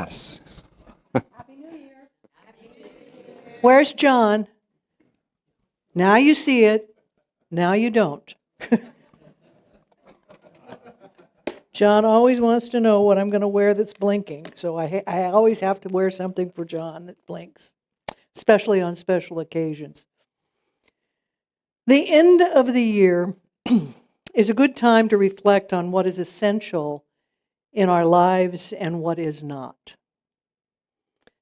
us. Happy New Year. Where's John? Now you see it. Now you don't. John always wants to know what I'm going to wear that's blinking, so I always have to wear something for John that blinks, especially on special occasions. The end of the year is a good time to reflect on what is essential in our lives and what is not.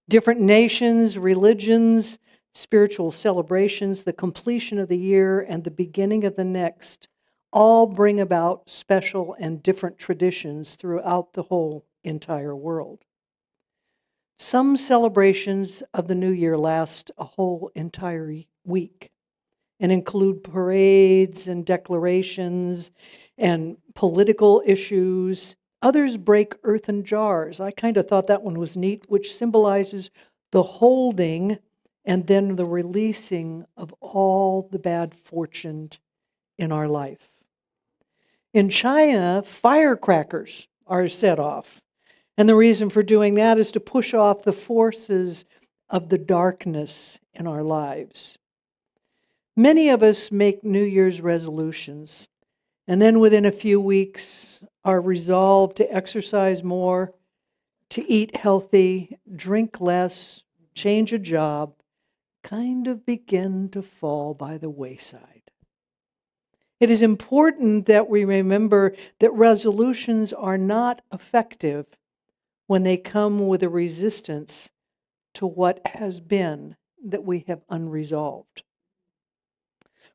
Different nations, religions, spiritual celebrations, the completion of the year and the beginning of the next all bring about special and different traditions throughout the whole entire world. Some celebrations of the new year last a whole entire week and include parades and declarations and political issues. Others break earthen jars. I kind of thought that one was neat, which symbolizes the holding and then the releasing of all the bad fortune in our life. In China, firecrackers are set off. And the reason for doing that is to push off the forces of the darkness in our lives. Many of us make New Year's resolutions, and then within a few weeks are resolved to exercise more, to eat healthy, drink less, change a job, kind of begin to fall by the wayside. It is important that we remember that resolutions are not effective when they come with a resistance to what has been that we have unresolved.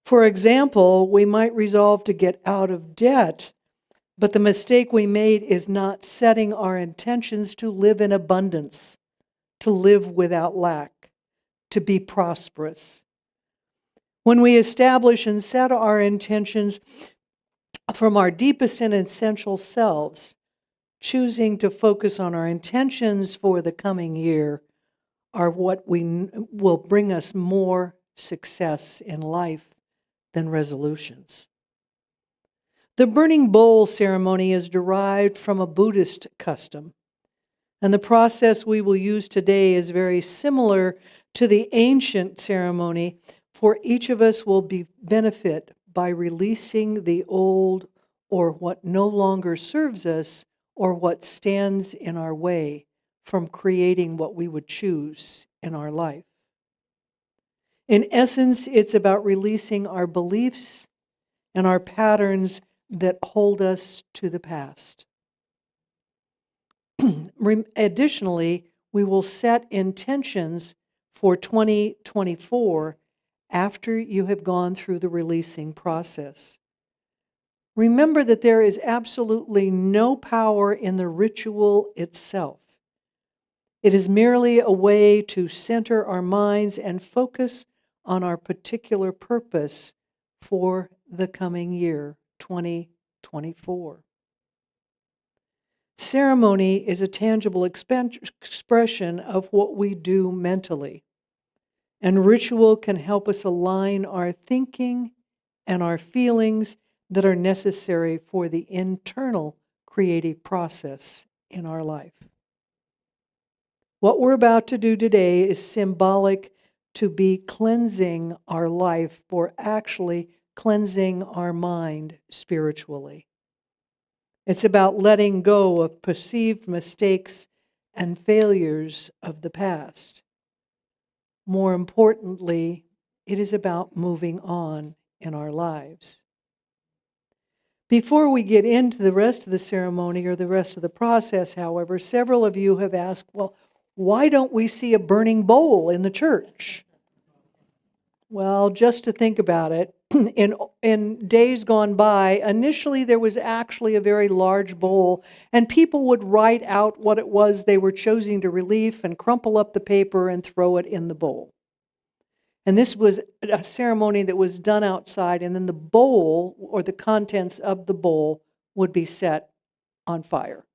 For example, we might resolve to get out of debt, but the mistake we made is not setting our intentions to live in abundance, to live without lack, to be prosperous. When we establish and set our intentions from our deepest and essential selves, choosing to focus on our intentions for the coming year are what will bring us more success in life than resolutions. The burning bowl ceremony is derived from a Buddhist custom, and the process we will use today is very similar to the ancient ceremony, for each of us will benefit by releasing the old or what no longer serves us or what stands in our way from creating what we would choose in our life. In essence, it's about releasing our beliefs and our patterns that hold us to the past. Additionally, we will set intentions for 2024 after you have gone through the releasing process. Remember that there is absolutely no power in the ritual itself. It is merely a way to center our minds and focus on our particular purpose for the coming year, 2024. Ceremony is a tangible expression of what we do mentally, and ritual can help us align our thinking and our feelings that are necessary for the internal creative process in our life. What we're about to do today is symbolic to be cleansing our life for actually cleansing our mind spiritually. It's about letting go of perceived mistakes and failures of the past. More importantly, it is about moving on in our lives. Before we get into the rest of the ceremony or the rest of the process, however, several of you have asked, well, why don't we see a burning bowl in the church? Well, just to think about it, in days gone by, initially there was actually a very large bowl, and people would write out what it was they were choosing to relieve and crumple up the paper and throw it in the bowl. And this was a ceremony that was done outside, and then the bowl, or the contents of the bowl, would be set on fire.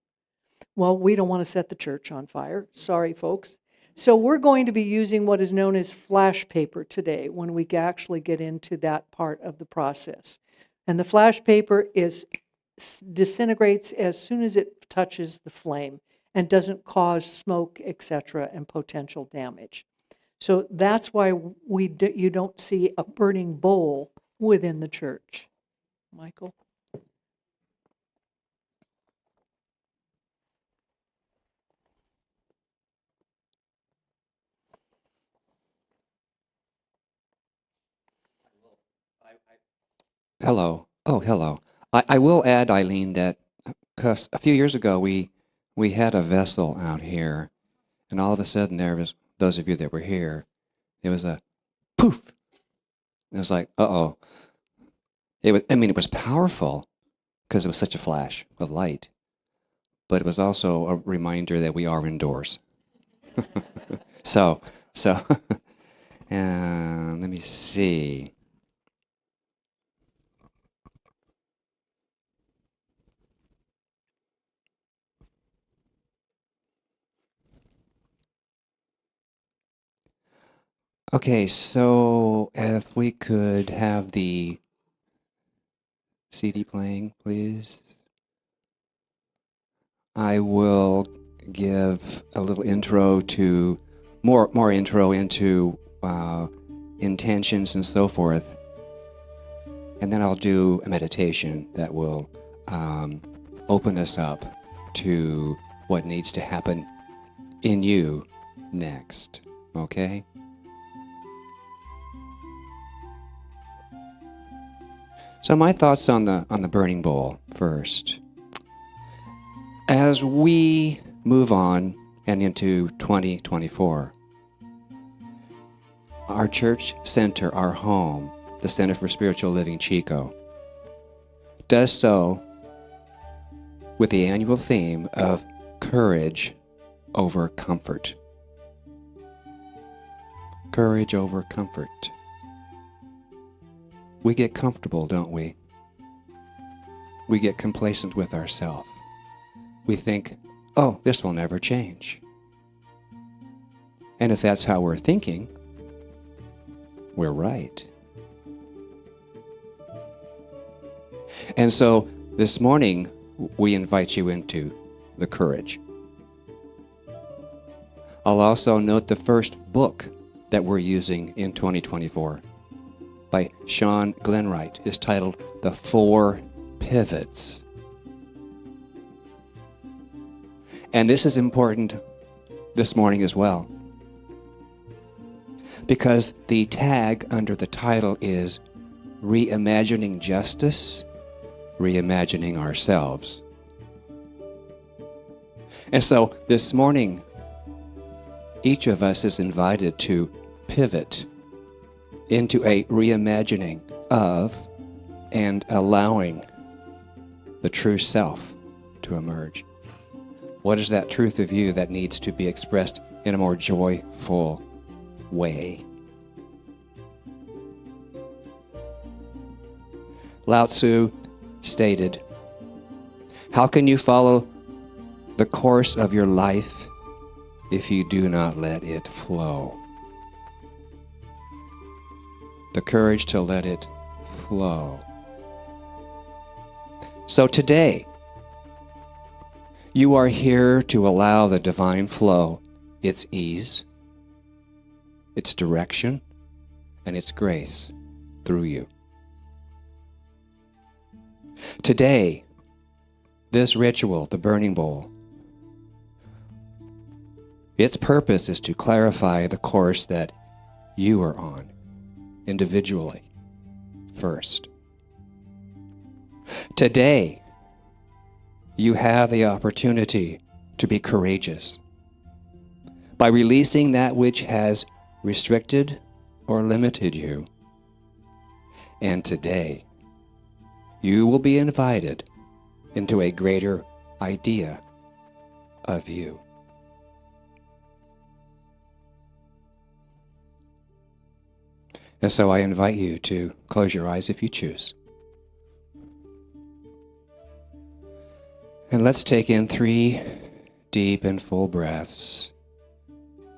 Well, we don't want to set the church on fire. Sorry, folks. So we're going to be using what is known as flash paper today when we actually get into that part of the process. And the flash paper disintegrates as soon as it touches the flame. and doesn't cause smoke, etc., and potential damage. So that's why you don't see a burning bowl within the church. Michael? Hello. Oh, hello. I will add, Eileen, that because a few years ago we had a vessel out here, and all of a sudden there was, those of you that were here, it was a poof. It was like, uh-oh. It was powerful because it was such a flash of light, but it was also a reminder that we are indoors. So, let me see. Okay, so if we could have the CD playing, please. I will give a little intro to, more intro into intentions and so forth. And then I'll do a meditation that will open us up to what needs to happen in you next. Okay? So my thoughts on the burning bowl first. As we move on and into 2024, our church center, our home, the Center for Spiritual Living, Chico, does so with the annual theme of courage over comfort. Courage over comfort. We get comfortable, don't we? We get complacent with ourselves. We think, oh, this will never change. And if that's how we're thinking, we're right. And so this morning, we invite you into the courage. I'll also note the first book that we're using in 2024 by Sean Glenwright is titled The 4 Pivots. And this is important this morning as well, because the tag under the title is Reimagining Justice, Reimagining Ourselves. And so this morning, each of us is invited to pivot into a reimagining of and allowing the true self to emerge. What is that truth of you that needs to be expressed in a more joyful way? Lao Tzu stated, "How can you follow the course of your life if you do not let it flow?" The courage to let it flow. So today, you are here to allow the divine flow, its ease, its direction, and its grace through you. Today, this ritual, the burning bowl, its purpose is to clarify the course that you are on, individually, first. Today, you have the opportunity to be courageous by releasing that which has restricted or limited you. And today, you will be invited into a greater idea of you. And so I invite you to close your eyes if you choose. And let's take in 3 deep and full breaths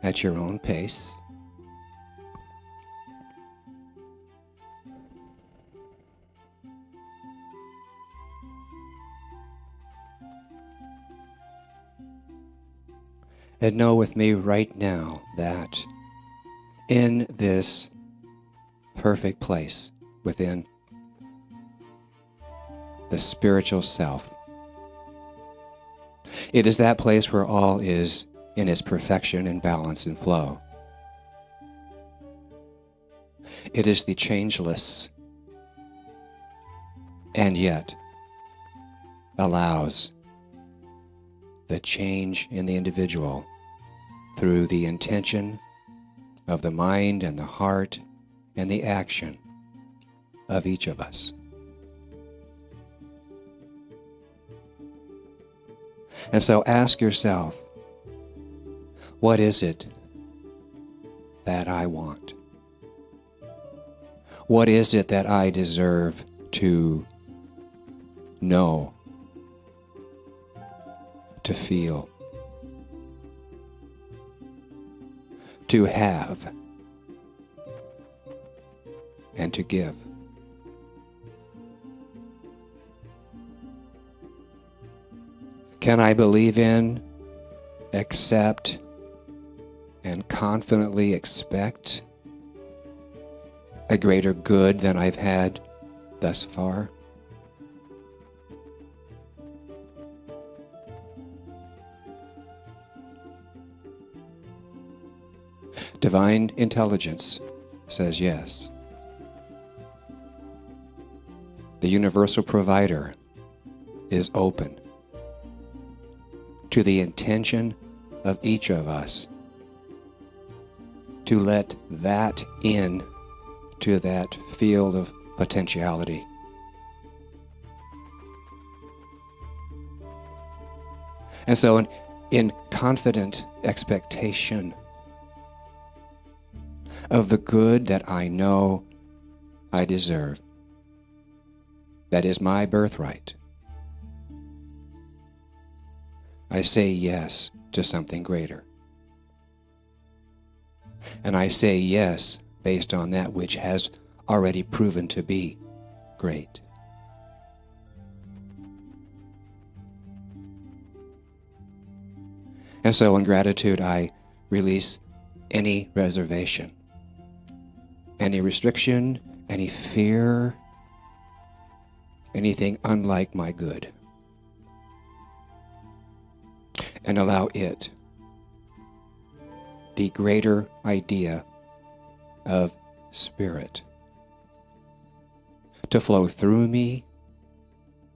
at your own pace. And know with me right now that in this perfect place within the spiritual self, it is that place where all is in its perfection and balance and flow. It is the changeless, and yet allows the change in the individual through the intention of the mind and the heart and the action of each of us. And so ask yourself, what is it that I want? What is it that I deserve to know, to feel, to have, and to give? Can I believe in, accept, and confidently expect a greater good than I've had thus far? Divine intelligence says yes. The universal provider is open to the intention of each of us to let that in to that field of potentiality. And so in confident expectation of the good that I know I deserve, that is my birthright, I say yes to something greater. And I say yes based on that which has already proven to be great. And so in gratitude, I release any reservation, any restriction, any fear, anything unlike my good, and allow it, the greater idea of spirit, to flow through me,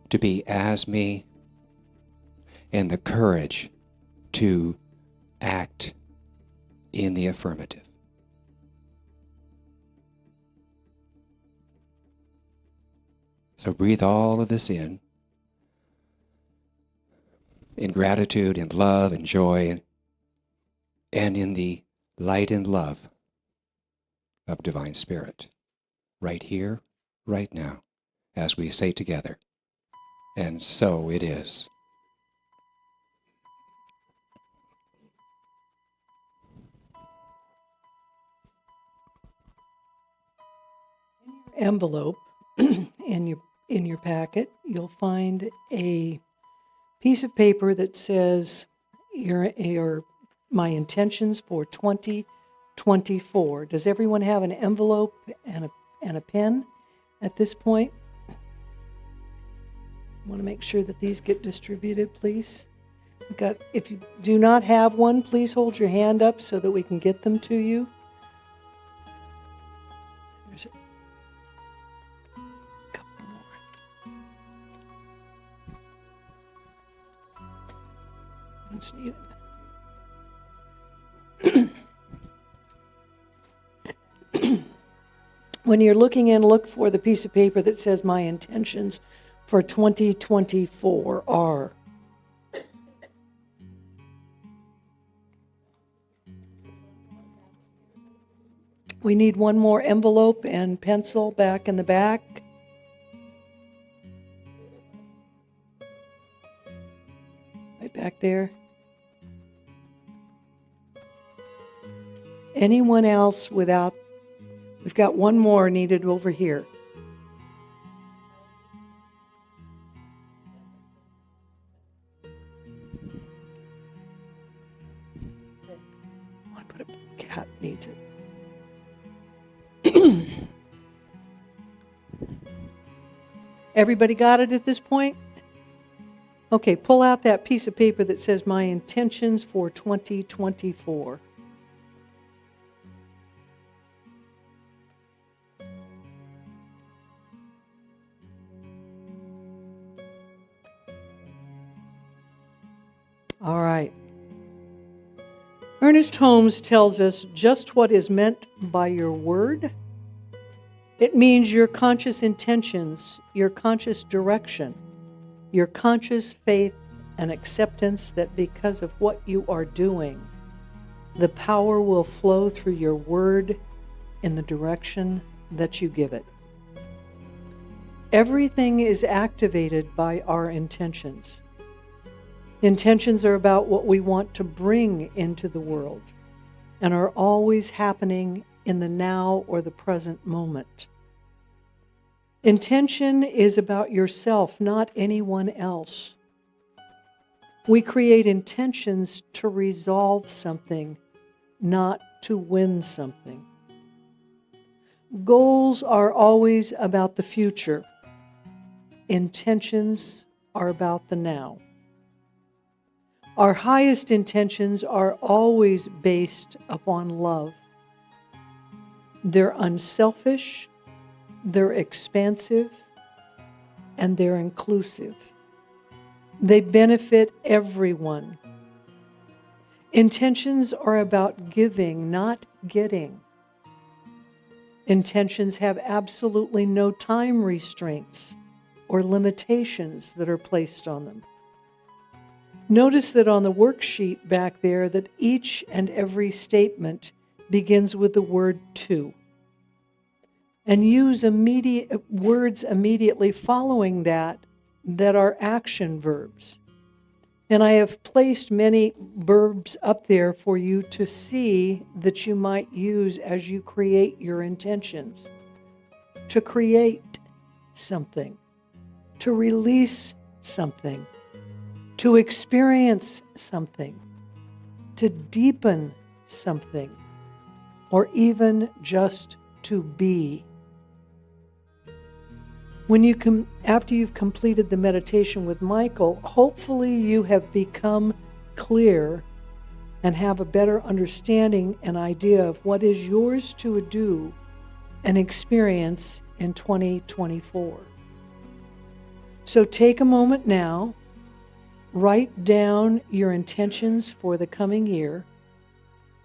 to be as me, and the courage to act in the affirmative. So breathe all of this in gratitude and love and joy, and in the light and love of Divine Spirit, right here, right now, as we say together, and so it is. Envelope in your packet, you'll find a piece of paper that says my intentions for 2024. Does everyone have an envelope and a pen at this point? I want to make sure that these get distributed, please. If you do not have one, please hold your hand up so that we can get them to you. There's a couple more. One's needed. When you're looking in, look for the piece of paper that says my intentions for 2024 are. We need one more envelope and pencil back in the back. Right back there. Anyone else without? We've got one more needed over here. cat needs it. Everybody got it at this point? Okay, pull out that piece of paper that says my intentions for 2024. All right. Ernest Holmes tells us just what is meant by your word. It means your conscious intentions, your conscious direction, your conscious faith and acceptance that because of what you are doing, the power will flow through your word in the direction that you give it. Everything is activated by our intentions. Intentions are about what we want to bring into the world and are always happening in the now or the present moment. Intention is about yourself, not anyone else. We create intentions to resolve something, not to win something. Goals are always about the future. Intentions are about the now. Our highest intentions are always based upon love. They're unselfish, they're expansive, and they're inclusive. They benefit everyone. Intentions are about giving, not getting. Intentions have absolutely no time restraints or limitations that are placed on them. Notice that on the worksheet back there that each and every statement begins with the word to. And use words immediately following that are action verbs. And I have placed many verbs up there for you to see that you might use as you create your intentions. To create something, to release something, to experience something, to deepen something, or even just to be. After you've completed the meditation with Michael, hopefully you have become clear and have a better understanding and idea of what is yours to do and experience in 2024. So take a moment now, write down your intentions for the coming year,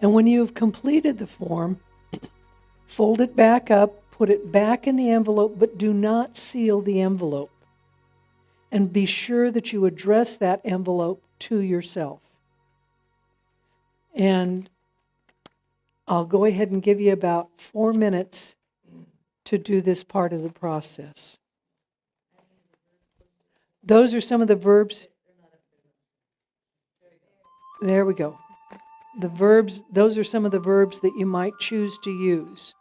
and when you've completed the form, fold it back up, put it back in the envelope, but do not seal the envelope. And be sure that you address that envelope to yourself. And I'll go ahead and give you about 4 minutes to do this part of the process. Those are some of the verbs. There we go. The verbs, those are some of the verbs that you might choose to use.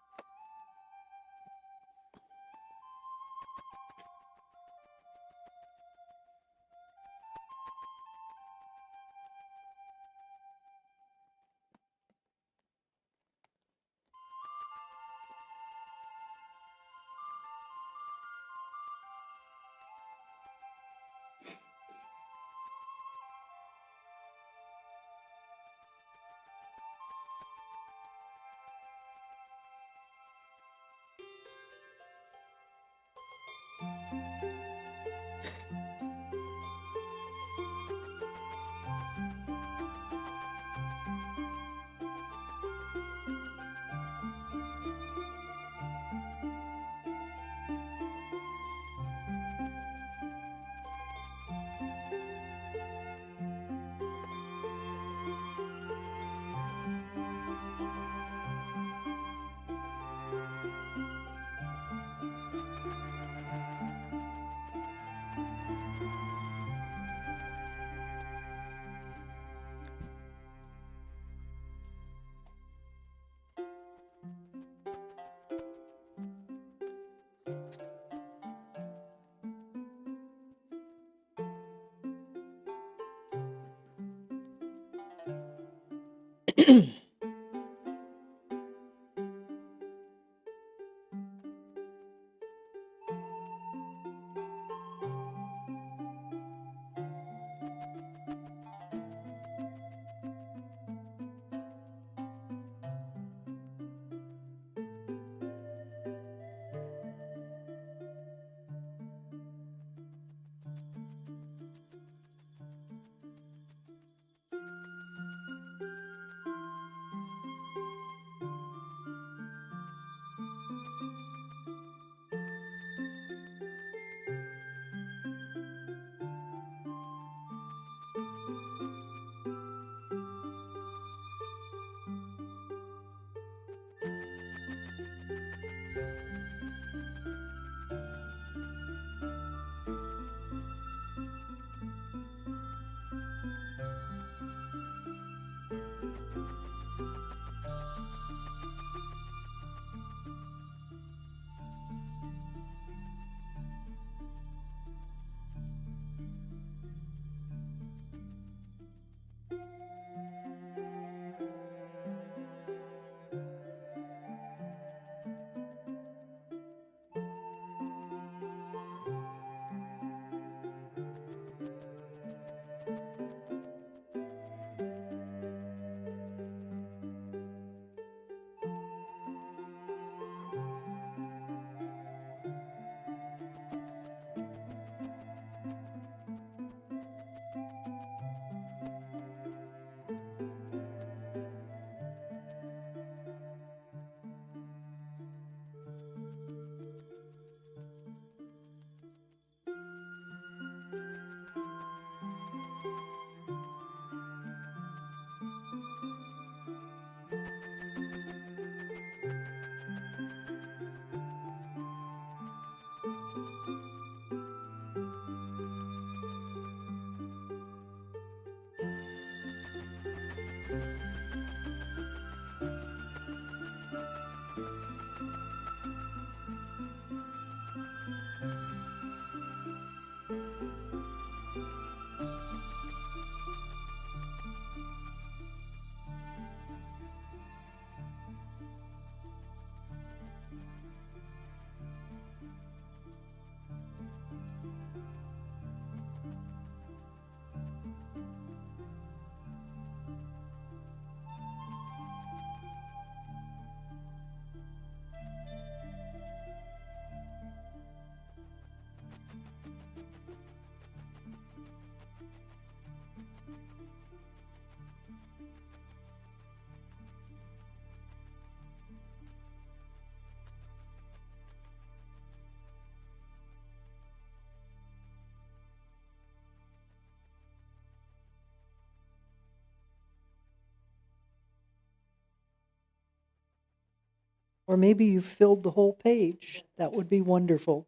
or maybe you've filled the whole page. That would be wonderful.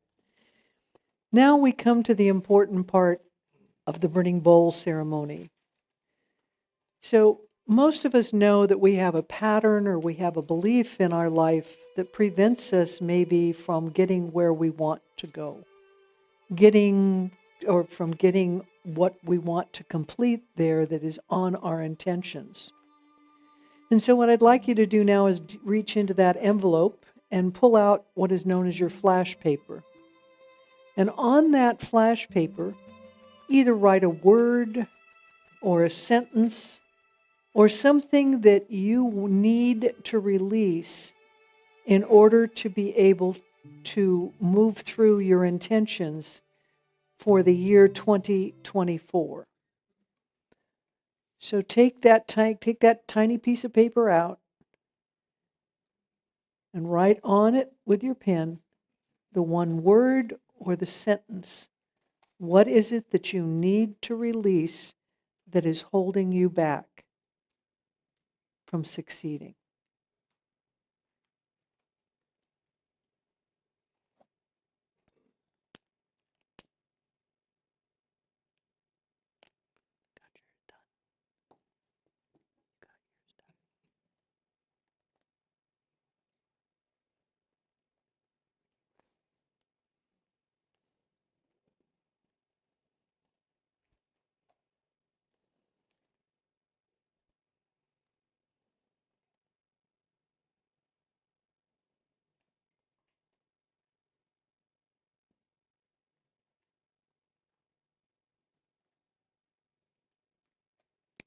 Now we come to the important part of the burning bowl ceremony. So most of us know that we have a pattern or we have a belief in our life that prevents us maybe from getting where we want to go, getting what we want to complete there that is on our intentions. And so what I'd like you to do now is reach into that envelope and pull out what is known as your flash paper. And on that flash paper, either write a word or a sentence or something that you need to release in order to be able to move through your intentions for the year 2024. So take that tiny piece of paper out and write on it with your pen the one word or the sentence. What is it that you need to release that is holding you back from succeeding?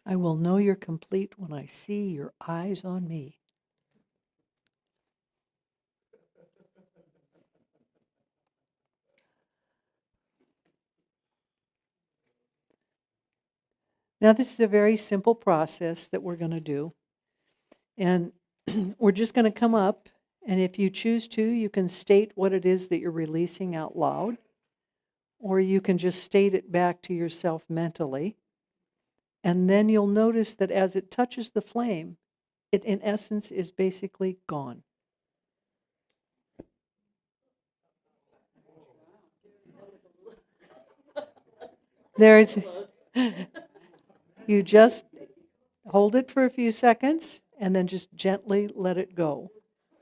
I will know you're complete when I see your eyes on me. Now, this is a very simple process that we're going to do. And we're just going to come up, and if you choose to, you can state what it is that you're releasing out loud, or you can just state it back to yourself mentally. And then you'll notice that as it touches the flame, it in essence is basically gone. There's, you just hold it for a few seconds and then just gently let it go.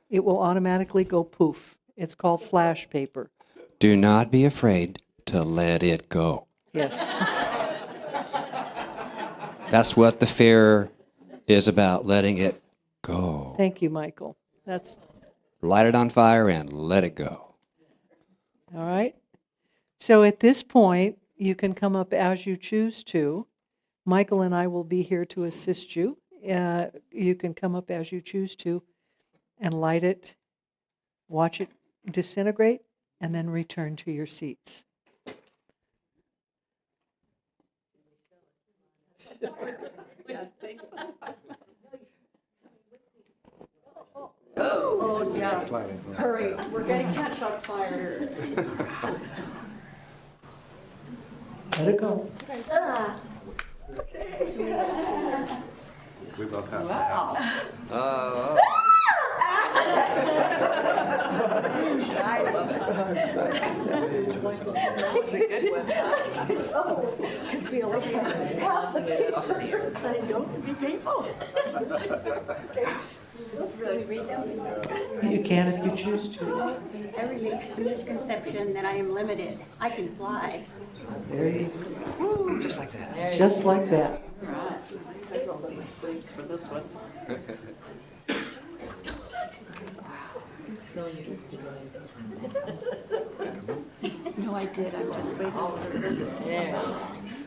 It will automatically go poof. It's called flash paper. Do not be afraid to let it go. Yes. That's what the fear is about, letting it go. Thank you, Michael. That's Light it on fire and let it go. all right. So at this point, you can come up as you choose to. Michael and I will be here to assist you. You can come up as you choose to and light it, watch it disintegrate, and then return to your seats. Oh, yeah. Hurry, we're getting catch on fire. Let it go. We both have. Wow. It's a good one. Just be a little I don't be painful. You can if you choose to. I release the misconception that I am limited. I can fly. There you go. Woo, just like that. Just like that. Right. I rolled up my sleeves for this one. No, I did. I'm just waiting for this to be. Yeah.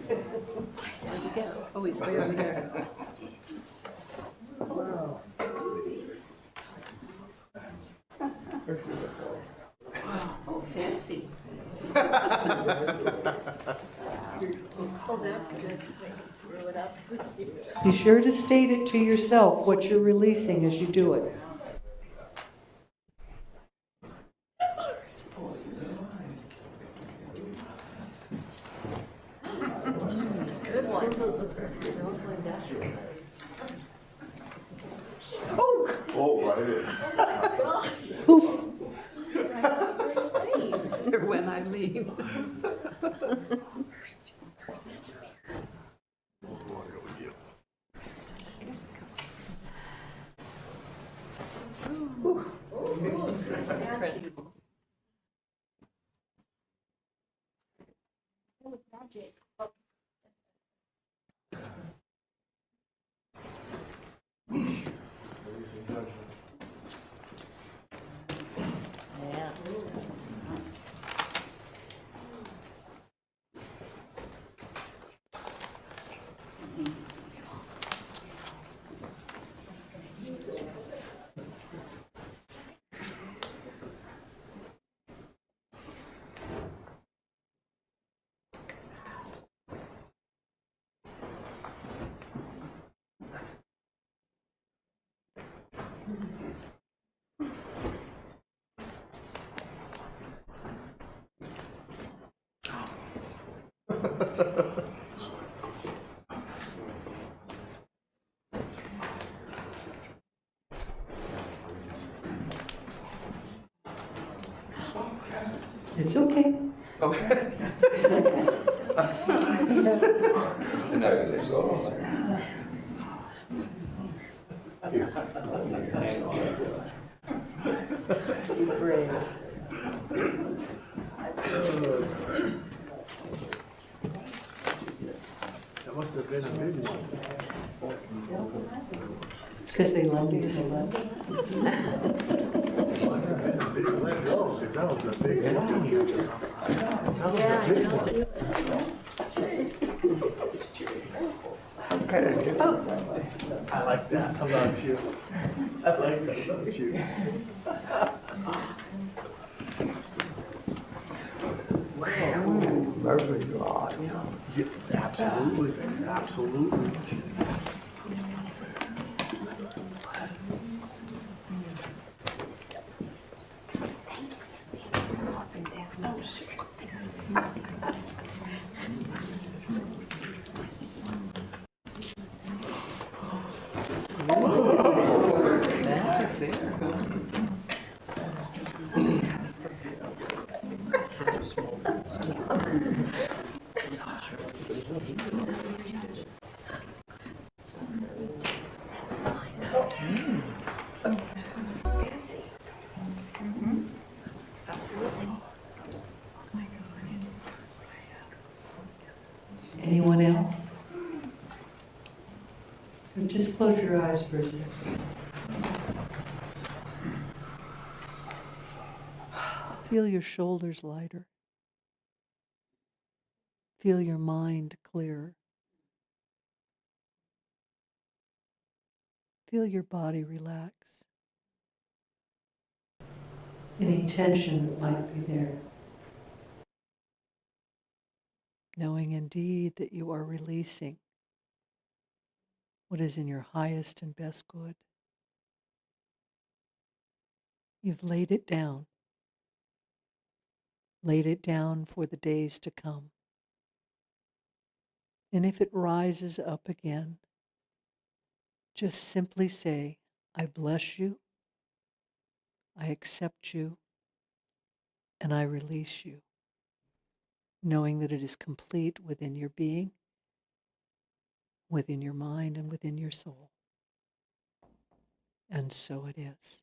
There you go. Oh, he's way over there. Oh, fancy. Oh, that's good. Throw it up. Be sure to state it to yourself what you're releasing as you do it. It's a good one. Oh, right. There went Eileen. It's okay. That must have been a big one. It's because they love you so much. That was a big one. That was a big one. Okay. I like that about you. I like that about you. Very God. Yeah, absolutely, absolutely. Anyone else? So just close your eyes for a second. Feel your shoulders lighter. Feel your mind clearer. Feel your body relax. Any tension that might be there. Knowing indeed that you are releasing what is in your highest and best good. You've laid it down for the days to come. And if it rises up again, just simply say, I bless you, I accept you, and I release you, knowing that it is complete within your being, within your mind, and within your soul. And so it is.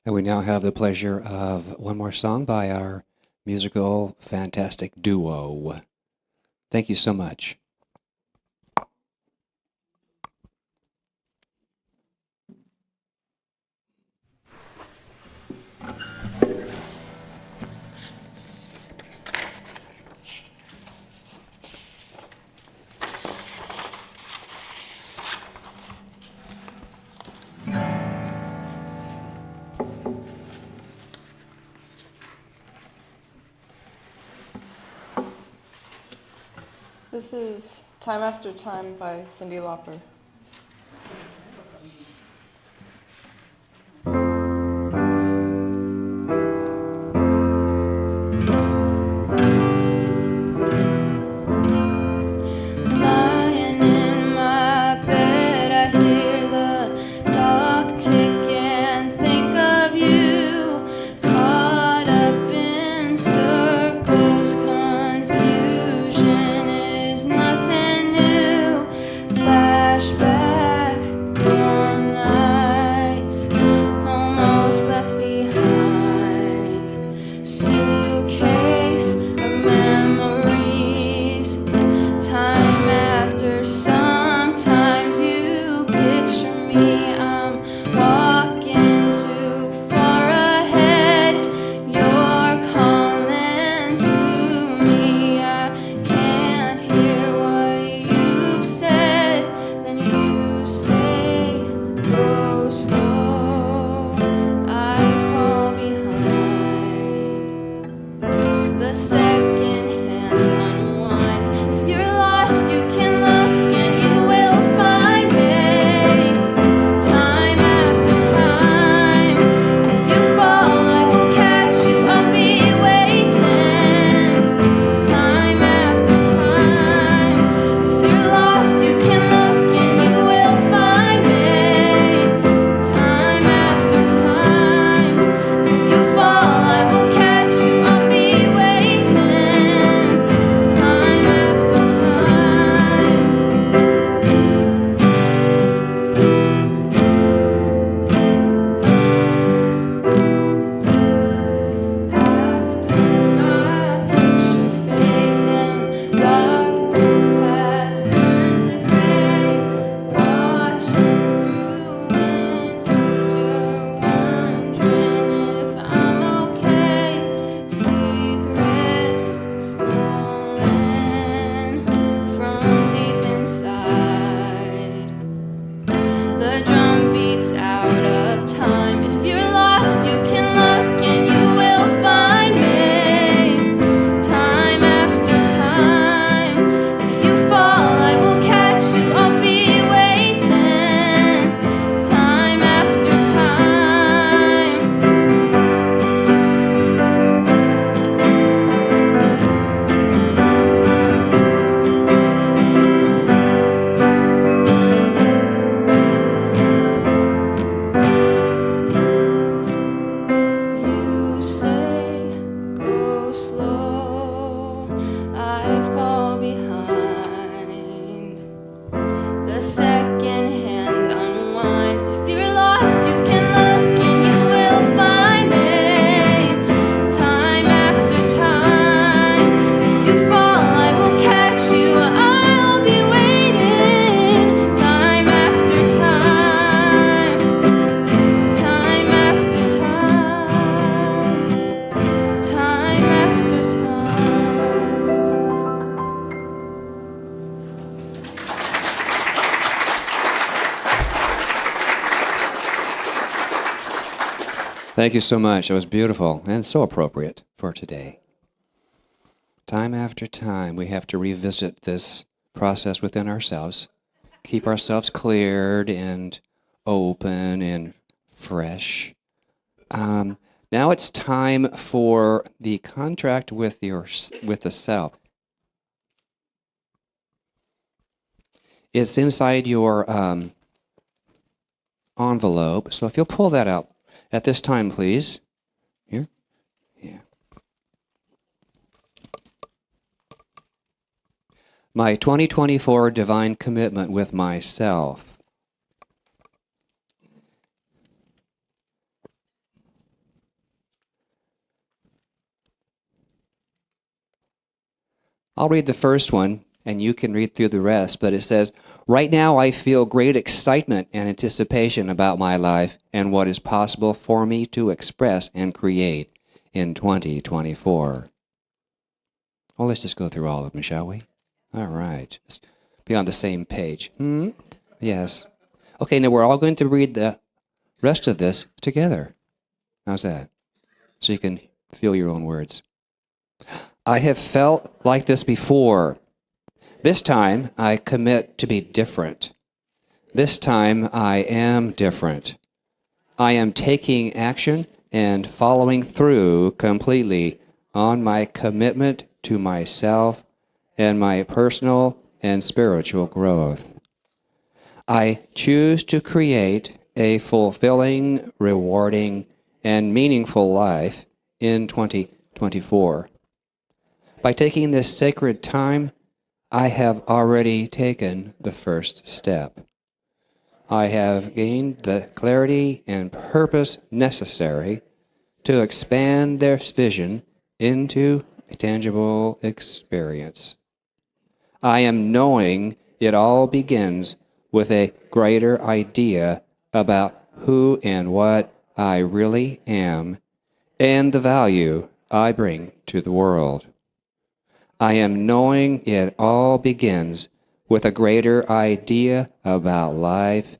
And we now have the pleasure of one more song by our musical fantastic duo. Thank you so much. This is Time After Time by Cyndi Lauper. Lying in my bed, I hear the clock tick and think of you, caught up in circles. Confusion is nothing new. Flashback, warm nights, almost left behind. Suitcase of memories. Time after sometimes you picture me. I'm walking too far ahead. You're calling to me. I can't hear what you've said. Then you say, go slow. I fall behind. The second hand unwinds. If you're lost, you can look and you will find me. Time after time. If you fall, I will catch you. I'll be waiting. Time after time. If you're lost, you can look and you will find me. Time after time. If you fall, I will catch you. I'll be waiting. Time after time. After my picture fades and darkness has turned to gray, watching through windows, you're wondering if I'm okay. Secrets stolen from deep inside. The drum beats out of time. If you're lost, you can look and you will find me. Time after time. If you fall, I will catch you. I'll be waiting. Time after time. You say, go slow. I fall behind. The second hand unwinds. If you're lost, you can look and you will find me. Time after time. If you fall, I will catch you. I'll be waiting. Time after time. Time after time. Time after time. Thank you so much. It was beautiful and so appropriate for today. Time after time, we have to revisit this process within ourselves, keep ourselves cleared and open and fresh. Now it's time for the contract with the self. It's inside your envelope. So if you'll pull that out at this time, please. Here? Yeah. My 2024 divine commitment with myself. I'll read the first one, and you can read through the rest, but it says, right now I feel great excitement and anticipation about my life and what is possible for me to express and create in 2024. Well, let's just go through all of them, shall we? All right. Let's be on the same page. Yes. Okay, now we're all going to read the rest of this together. How's that? So you can feel your own words. I have felt like this before. This time, I commit to be different. This time, I am different. I am taking action and following through completely on my commitment to myself and my personal and spiritual growth. I choose to create a fulfilling, rewarding, and meaningful life in 2024. By taking this sacred time, I have already taken the first step. I have gained the clarity and purpose necessary to expand their vision into a tangible experience. I am knowing it all begins with a greater idea about who and what I really am and the value I bring to the world. I am knowing it all begins with a greater idea about life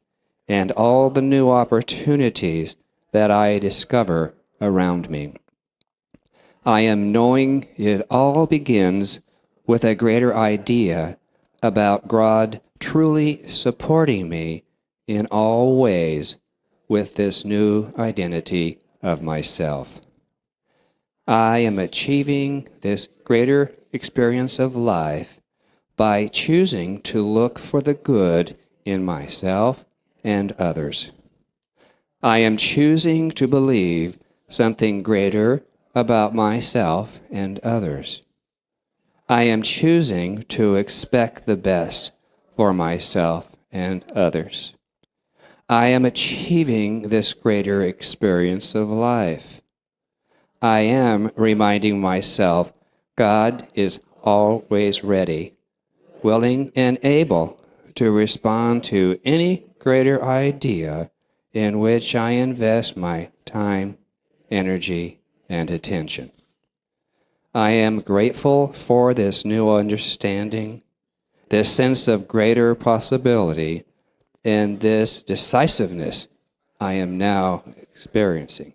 and all the new opportunities that I discover around me. I am knowing it all begins with a greater idea about God truly supporting me in all ways with this new identity of myself. I am achieving this greater experience of life by choosing to look for the good in myself and others. I am choosing to believe something greater about myself and others. I am choosing to expect the best for myself and others. I am achieving this greater experience of life. I am reminding myself God is always ready, willing, and able to respond to any greater idea in which I invest my time, energy, and attention. I am grateful for this new understanding, this sense of greater possibility, and this decisiveness I am now experiencing.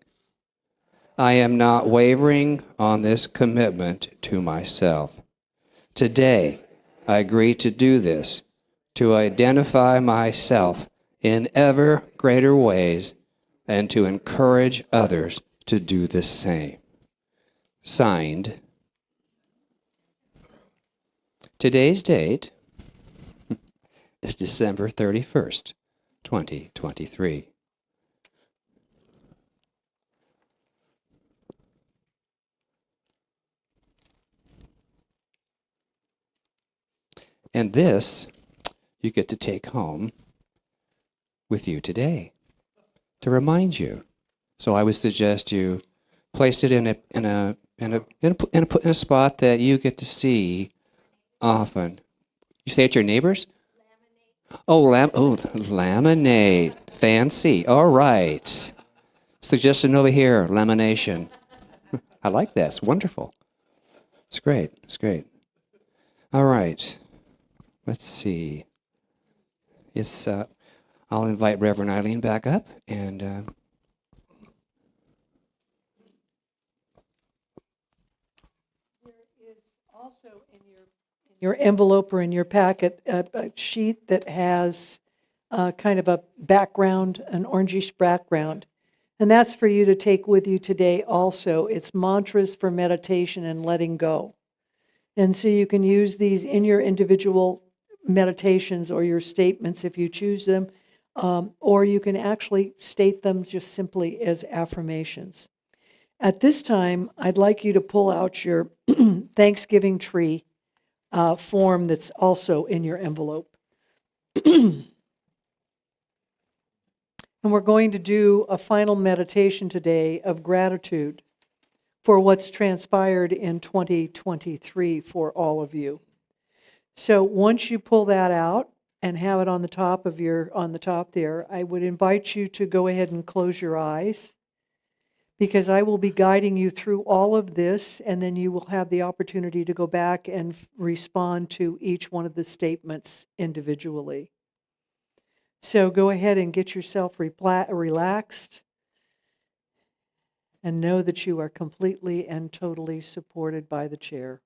I am not wavering on this commitment to myself. Today, I agree to do this, to identify myself in ever greater ways and to encourage others to do the same. Signed, today's date is December 31st, 2023. And this you get to take home with you today to remind you. So I would suggest you place it in a spot that you get to see often. You say it to your neighbors? Laminate. Fancy. All right. Suggestion over here, lamination. I like that. It's wonderful. It's great. It's great. All right. Let's see. I'll invite Reverend Eileen back up, and There is also in your envelope or in your packet a sheet that has kind of a background, an orangish background. And that's for you to take with you today also. It's mantras for meditation and letting go. And so you can use these in your individual meditations or your statements if you choose them, or you can actually state them just simply as affirmations. At this time, I'd like you to pull out your Thanksgiving tree form that's also in your envelope. And we're going to do a final meditation today of gratitude for what's transpired in 2023 for all of you. So once you pull that out and have it on the top there, I would invite you to go ahead and close your eyes, because I will be guiding you through all of this, and then you will have the opportunity to go back and respond to each one of the statements individually. So go ahead and get yourself relaxed and know that you are completely and totally supported by the chair.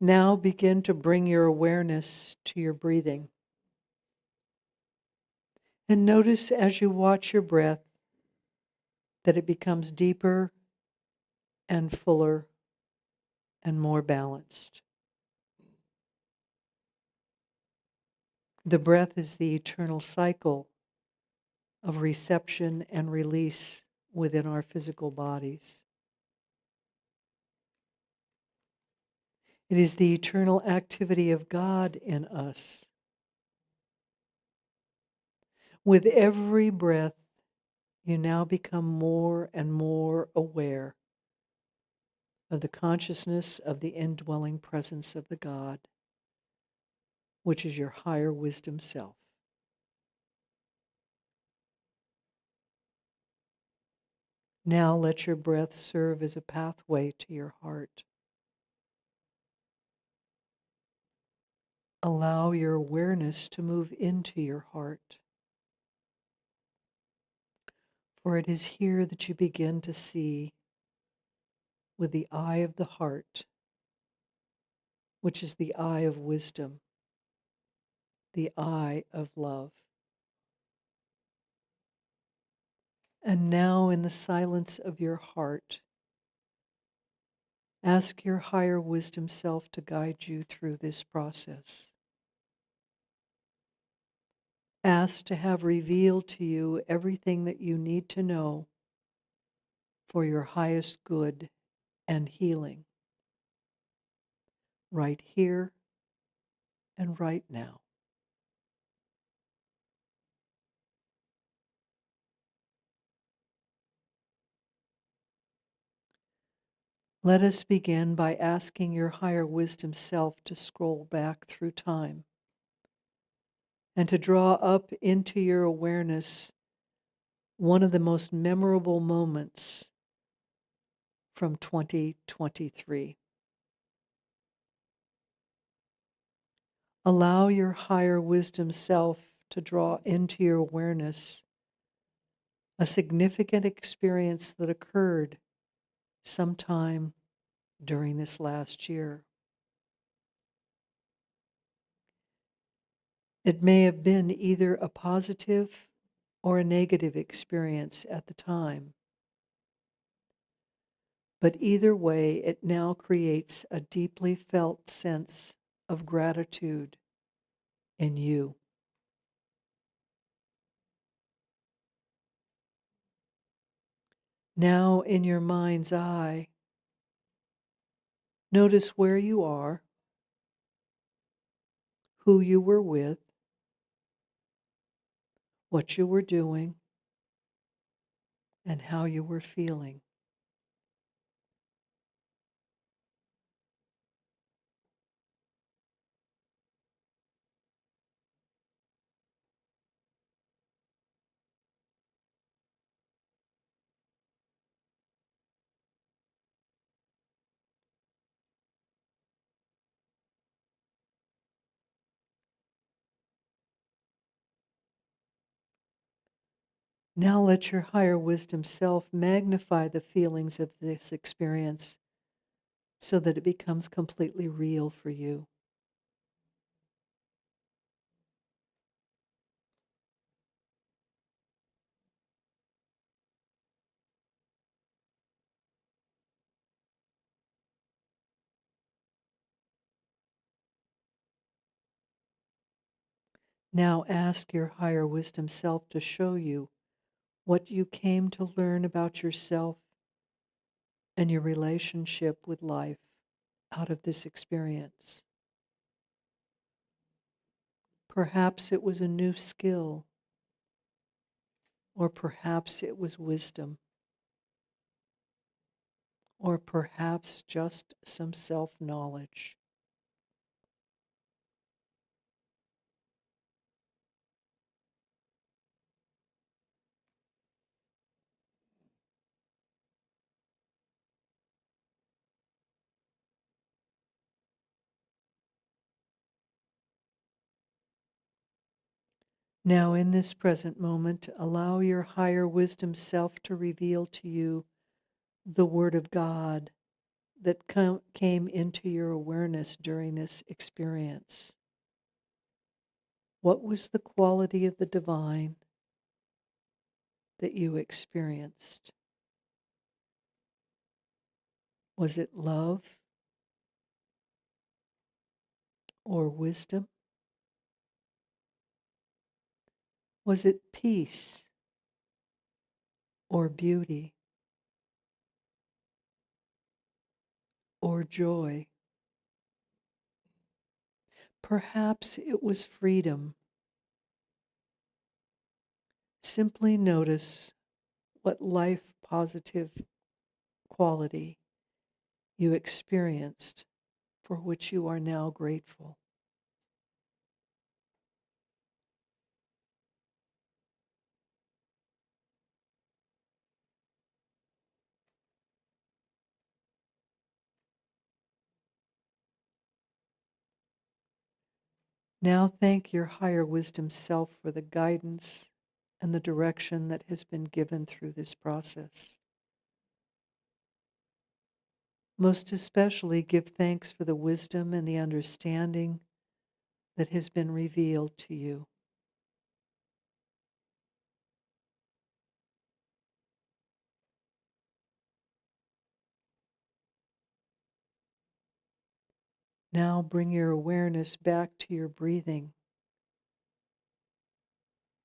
Now begin to bring your awareness to your breathing. And notice as you watch your breath that it becomes deeper and fuller and more balanced. The breath is the eternal cycle of reception and release within our physical bodies. It is the eternal activity of God in us. With every breath, you now become more and more aware of the consciousness of the indwelling presence of the God, which is your higher wisdom self. Now let your breath serve as a pathway to your heart. Allow your awareness to move into your heart. For it is here that you begin to see with the eye of the heart, which is the eye of wisdom, the eye of love. And now in the silence of your heart, ask your higher wisdom self to guide you through this process. Ask to have revealed to you everything that you need to know for your highest good and healing, right here and right now. Let us begin by asking your higher wisdom self to scroll back through time and to draw up into your awareness one of the most memorable moments from 2023. Allow your higher wisdom self to draw into your awareness a significant experience that occurred sometime during this last year. It may have been either a positive or a negative experience at the time. But either way, it now creates a deeply felt sense of gratitude in you. Now, in your mind's eye, notice where you are, who you were with, what you were doing, and how you were feeling. Now let your higher wisdom self magnify the feelings of this experience so that it becomes completely real for you. Now ask your higher wisdom self to show you what you came to learn about yourself and your relationship with life out of this experience. Perhaps it was a new skill, or perhaps it was wisdom, or perhaps just some self-knowledge. Now, in this present moment, allow your higher wisdom self to reveal to you the Word of God that came into your awareness during this experience? What was the quality of the divine that you experienced? Was it love or wisdom? Was it peace or beauty or joy? Perhaps it was freedom. Simply notice what life positive quality you experienced for which you are now grateful. Now thank your higher wisdom self for the guidance and the direction that has been given through this process. Most especially give thanks for the wisdom and the understanding that has been revealed to you. Now bring your awareness back to your breathing.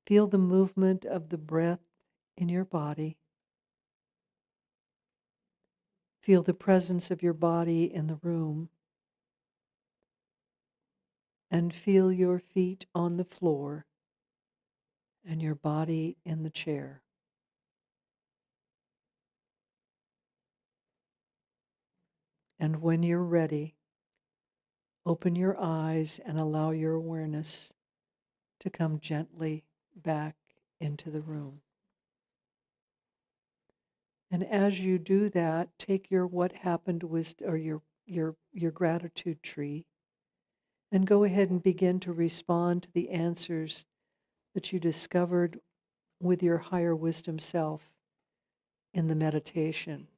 Feel the movement of the breath in your body. Feel the presence of your body in the room. And feel your feet on the floor and your body in the chair. And when you're ready, open your eyes and allow your awareness to come gently back into the room. And as you do that, take your what happened wisdom or your gratitude tree and go ahead and begin to respond to the answers that you discovered with your higher wisdom self in the meditation.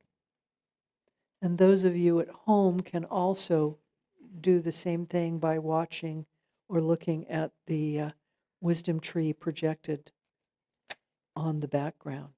And those of you at home can also do the same thing by watching or looking at the wisdom tree projected on the background.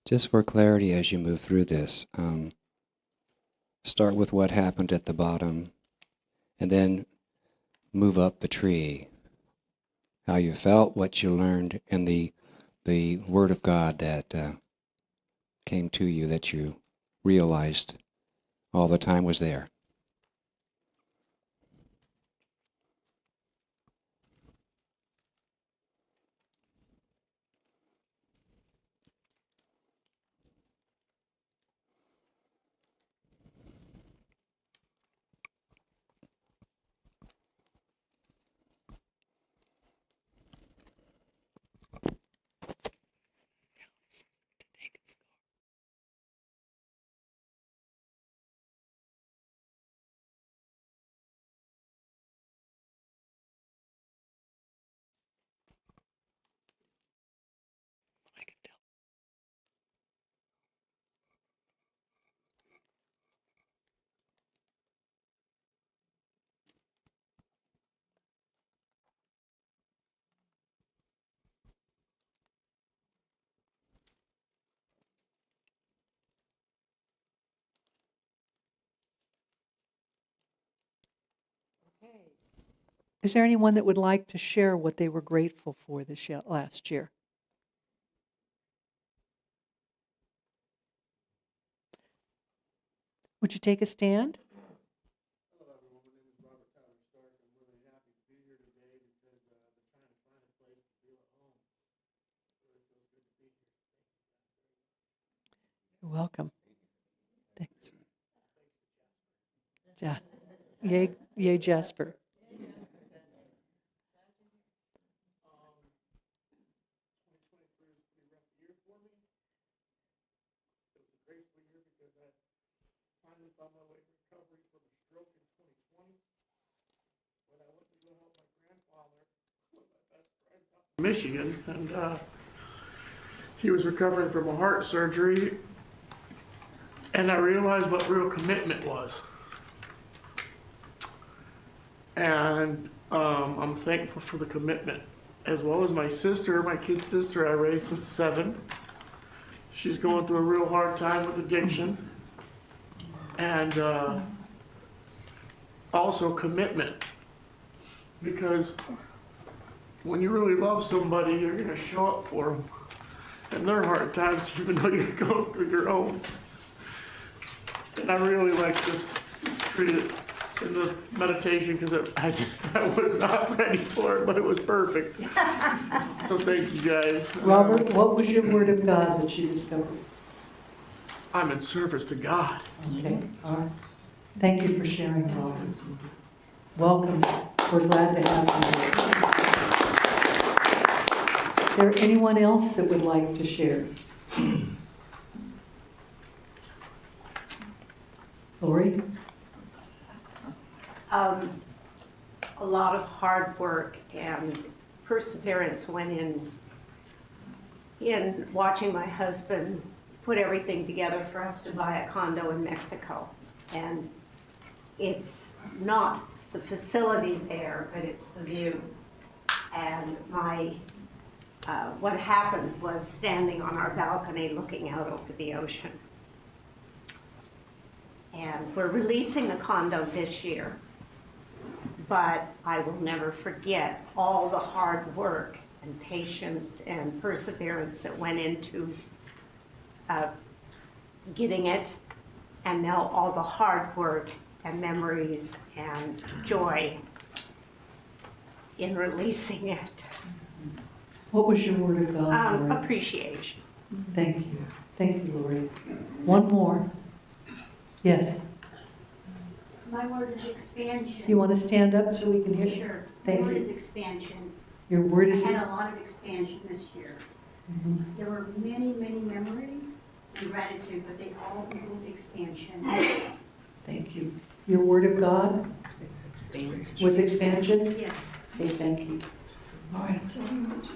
Just for clarity as you move through this, start with what happened at the bottom and then move up the tree. How you felt, what you learned, and the Word of God that came to you that you realized all the time was there. Is there anyone that would like to share what they were grateful for last year? Would you take a stand? You're welcome. Thanks. Yeah. Yay, Jasper. Michigan, and he was recovering from a heart surgery, and I realized what real commitment was. And I'm thankful for the commitment, as well as my sister, my kid sister I raised since 7. She's going through a real hard time with addiction, and also commitment, because when you really love somebody, you're going to show up for them in their hard times, even though you're going through your own. And I really like this treat in the meditation, because I was not ready for it, but it was perfect. So thank you guys. Robert, what was your word of God that you discovered? I'm in service to God. Okay, all right. Thank you for sharing, Robert. Welcome. We're glad to have you here. Is there anyone else that would like to share? Lori? A lot of hard work and perseverance went in watching my husband put everything together for us to buy a condo in Mexico. And it's not the facility there, but it's the view. And what happened was standing on our balcony looking out over the ocean. And we're releasing the condo this year, but I will never forget all the hard work and patience and perseverance that went into getting it, and now all the hard work and memories and joy in releasing it. What was your word of God, Lori? Appreciation. Thank you. Thank you, Lori. One more. Yes. My word is expansion. You want to stand up so we can hear you? Sure. Thank My word you. is expansion. Your word I is... had a lot of expansion this year. Mhm. There were many, many memories and gratitude, but they all include expansion. Thank you. Your word of God was expansion? Yes. Okay, thank you. All right. So you want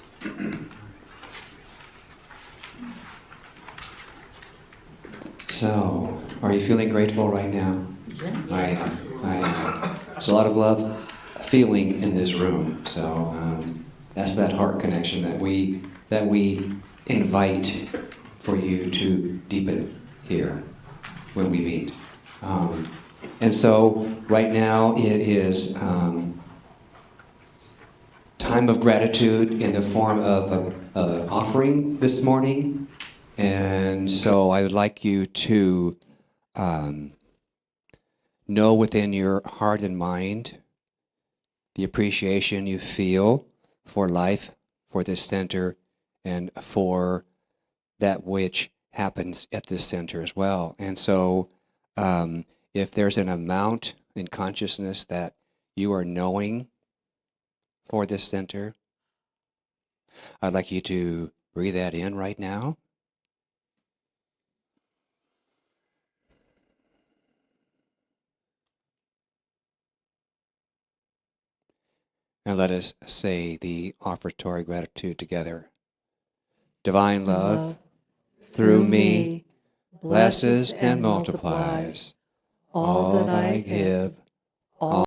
So, are you feeling grateful right now? There's a lot of love feeling in this room. So that's that heart connection that we invite for you to deepen here when we meet. And so right now it is time of gratitude in the form of an offering this morning. And so I would like you to know within your heart and mind the appreciation you feel for life, for this center, and for that which happens at this center as well. And so if there's an amount in consciousness that you are knowing for this center, I'd like you to breathe that in right now. And let us say the offertory gratitude together. Divine love, through me, blesses and multiplies all that I give, all